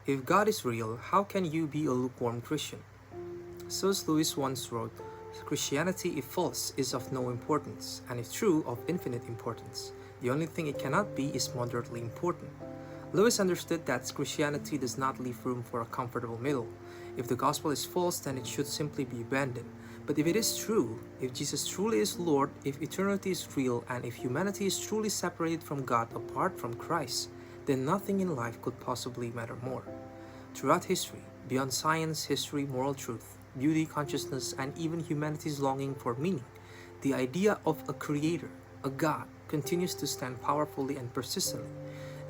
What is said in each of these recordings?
If God is real, how can you be a lukewarm Christian? C.S. Lewis once wrote, Christianity, if false, is of no importance, and if true, of infinite importance. The only thing it cannot be is moderately important. Lewis understood that Christianity does not leave room for a comfortable middle. If the gospel is false, then it should simply be abandoned. But if it is true, if Jesus truly is Lord, if eternity is real, and if humanity is truly separated from God apart from Christ, then nothing in life could possibly matter more. Throughout history, beyond science, history, moral truth, beauty, consciousness, and even humanity's longing for meaning, the idea of a creator, a God, continues to stand powerfully and persistently.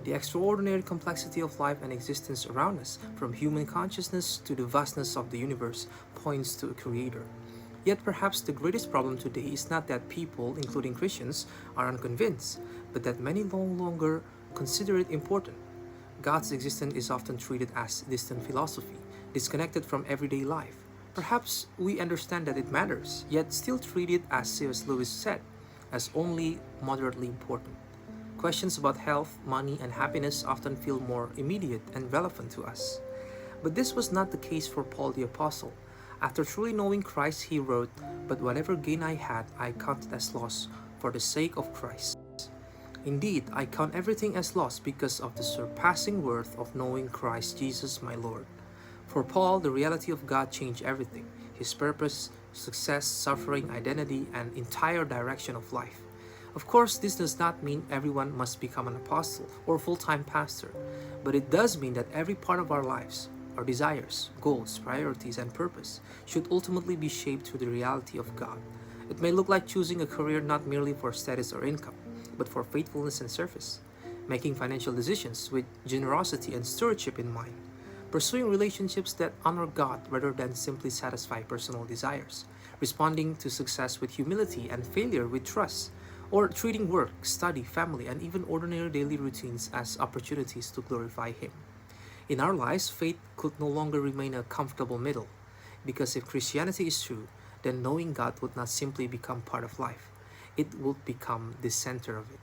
The extraordinary complexity of life and existence around us, from human consciousness to the vastness of the universe, points to a creator. Yet perhaps the greatest problem today is not that people, including Christians, are unconvinced, but that many no longer consider it important. God's existence is often treated as distant philosophy, disconnected from everyday life. Perhaps we understand that it matters, yet still treat it, as C.S. Lewis said, as only moderately important. Questions about health, money, and happiness often feel more immediate and relevant to us. But this was not the case for Paul the Apostle. After truly knowing Christ, he wrote, "But whatever gain I had, I counted as loss for the sake of Christ. Indeed, I count everything as loss because of the surpassing worth of knowing Christ Jesus my Lord." For Paul, the reality of God changed everything: his purpose, success, suffering, identity, and entire direction of life. Of course, this does not mean everyone must become an apostle or full-time pastor, but it does mean that every part of our lives, our desires, goals, priorities, and purpose should ultimately be shaped through the reality of God. It may look like choosing a career not merely for status or income, but for faithfulness and service, making financial decisions with generosity and stewardship in mind, pursuing relationships that honor God rather than simply satisfy personal desires, responding to success with humility and failure with trust, or treating work, study, family, and even ordinary daily routines as opportunities to glorify Him. In our lives, faith could no longer remain a comfortable middle, because if Christianity is true, then knowing God would not simply become part of life, it would become the center of it.